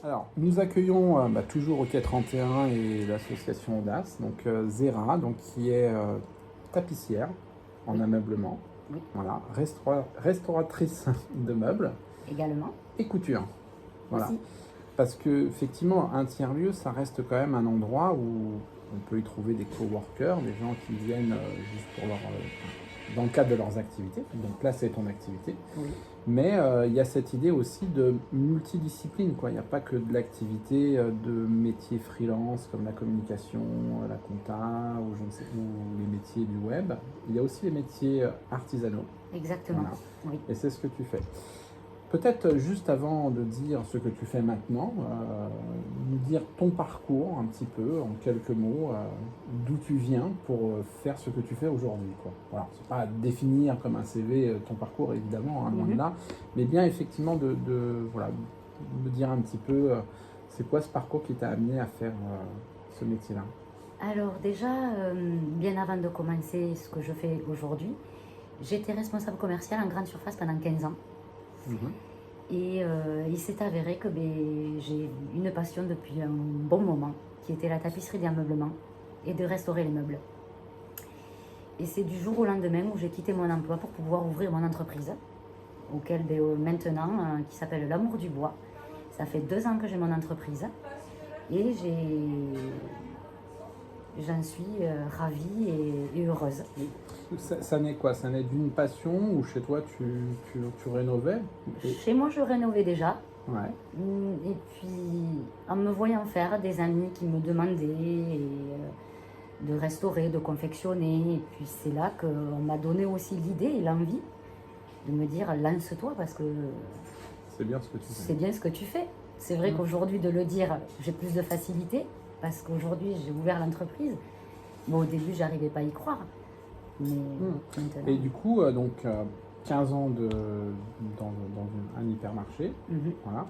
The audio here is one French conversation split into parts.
Alors, nous accueillons toujours au Quai 31 et l'association Audace, donc Zera, donc, qui est tapissière en Oui. ameublement, Oui. voilà, restauratrice de meubles Également. et couture. Voilà. Aussi. Parce que effectivement, un tiers-lieu, ça reste quand même un endroit où on peut y trouver des coworkers, des gens qui viennent juste pour dans le cadre de leurs activités. Donc là, c'est ton activité. Oui. Mais il y a cette idée aussi de multidiscipline, quoi. Il n'y a pas que de l'activité de métiers freelance comme la communication, la compta ou je ne sais ou les métiers du web. Il y a aussi les métiers artisanaux. Exactement. Voilà. Oui. Et c'est ce que tu fais. Peut-être juste avant de dire ce que tu fais maintenant, nous dire ton parcours un petit peu, en quelques mots, d'où tu viens pour faire ce que tu fais aujourd'hui, quoi. Voilà, c'est pas à définir comme un CV ton parcours évidemment, hein, loin de là, mais bien effectivement voilà, me dire un petit peu c'est quoi ce parcours qui t'a amené à faire ce métier-là. Alors déjà, bien avant de commencer ce que je fais aujourd'hui, j'étais responsable commerciale en grande surface pendant 15 ans. Et il s'est avéré que j'ai une passion depuis un bon moment, qui était la tapisserie d'ameublement et de restaurer les meubles. Et c'est du jour au lendemain où j'ai quitté mon emploi pour pouvoir ouvrir mon entreprise, auquel maintenant, qui s'appelle L'Amour du Bois. Ça fait 2 ans que j'ai mon entreprise et j'en suis ravie et heureuse. Ça naît quoi? Ça naît d'une passion ou chez toi tu rénovais? Chez moi, je rénovais déjà. Ouais. Et puis, en me voyant faire, des amis qui me demandaient de restaurer, de confectionner. Et puis, c'est là qu'on m'a donné aussi l'idée et l'envie de me dire lance-toi parce que C'est bien ce que tu fais. c'est bien ce que tu fais. C'est vrai qu'aujourd'hui, de le dire, j'ai plus de facilité parce qu'aujourd'hui, j'ai ouvert l'entreprise. Bon, au début, j'arrivais pas à y croire. Mais maintenant... Et du coup, 15 ans dans un hypermarché, voilà.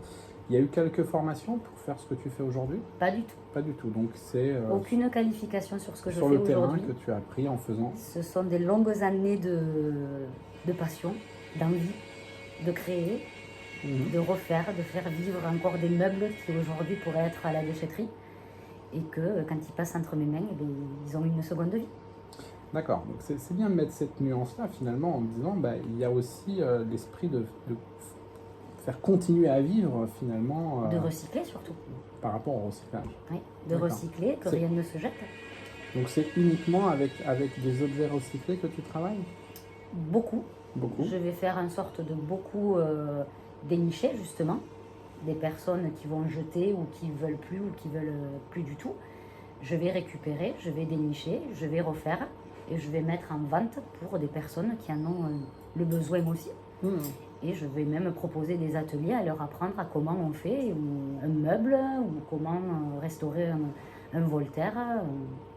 Il y a eu quelques formations pour faire ce que tu fais aujourd'hui? Pas du tout. Pas du tout. Donc c'est aucune qualification sur ce que je fais sur le terrain aujourd'hui. que tu as appris en faisant. Ce sont des longues années de passion, d'envie, de créer, de refaire, de faire vivre encore des meubles qui aujourd'hui pourraient être à la déchetterie et que quand ils passent entre mes mains, ils ont une seconde vie. D'accord, donc c'est bien de mettre cette nuance-là finalement en disant il y a aussi l'esprit de faire continuer à vivre finalement. De recycler surtout. Par rapport au recyclage. Oui, de recycler, que rien ne se jette. Donc c'est uniquement avec des objets recyclés que tu travailles? Beaucoup. Beaucoup. Je vais faire en sorte de beaucoup dénicher justement des personnes qui vont jeter ou qui veulent plus ou qui veulent plus du tout. Je vais récupérer, je vais dénicher, je vais refaire et je vais mettre en vente pour des personnes qui en ont le besoin aussi. Et je vais même proposer des ateliers à leur apprendre à comment on fait un meuble ou comment restaurer un Voltaire.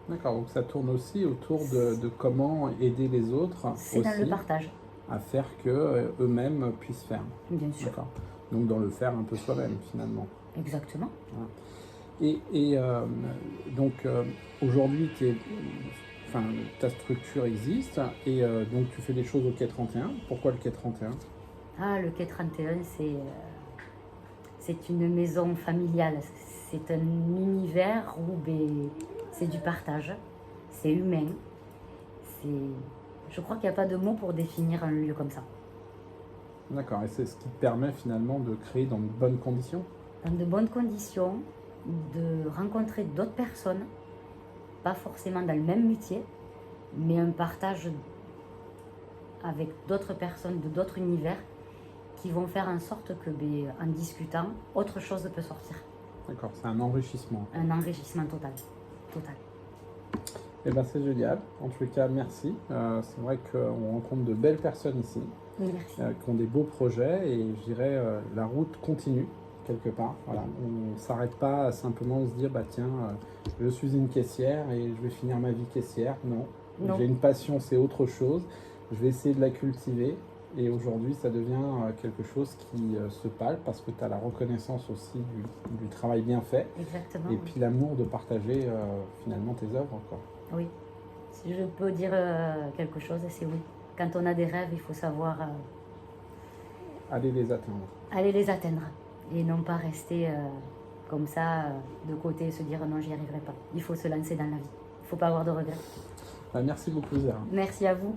D'accord, donc ça tourne aussi autour de comment aider les autres C'est dans le partage. À faire que eux-mêmes puissent faire. Bien sûr. D'accord. Donc dans le faire un peu soi-même finalement. Exactement. Voilà. Et donc aujourd'hui ta structure existe et donc tu fais des choses au Quai 31. Pourquoi le Quai 31? Ah, le Quai 31, c'est une maison familiale. C'est un univers où c'est du partage, c'est humain. Je crois qu'il n'y a pas de mots pour définir un lieu comme ça. D'accord, et c'est ce qui te permet finalement de créer dans de bonnes conditions? Dans de bonnes conditions, de rencontrer d'autres personnes, pas forcément dans le même métier, mais un partage avec d'autres personnes de d'autres univers qui vont faire en sorte que, en discutant, autre chose peut sortir. D'accord, c'est un enrichissement. Un enrichissement total. Total. Eh ben c'est génial. En tout cas, merci. C'est vrai qu'on rencontre de belles personnes ici, merci. Qui ont des beaux projets et je dirais la route continue quelque part. Voilà. On ne s'arrête pas à simplement se dire tiens, je suis une caissière et je vais finir ma vie caissière. Non. J'ai une passion, c'est autre chose. Je vais essayer de la cultiver. Et aujourd'hui, ça devient quelque chose qui se palpe parce que tu as la reconnaissance aussi du travail bien fait. Exactement. Et puis l'amour de partager finalement tes œuvres, quoi. Oui. Si je peux dire quelque chose, c'est oui. Quand on a des rêves, il faut savoir... aller les atteindre. Aller les atteindre. Et non pas rester comme ça, de côté, et se dire non, j'y arriverai pas. Il faut se lancer dans la vie. Il ne faut pas avoir de regrets. Merci beaucoup, Zara. Merci à vous.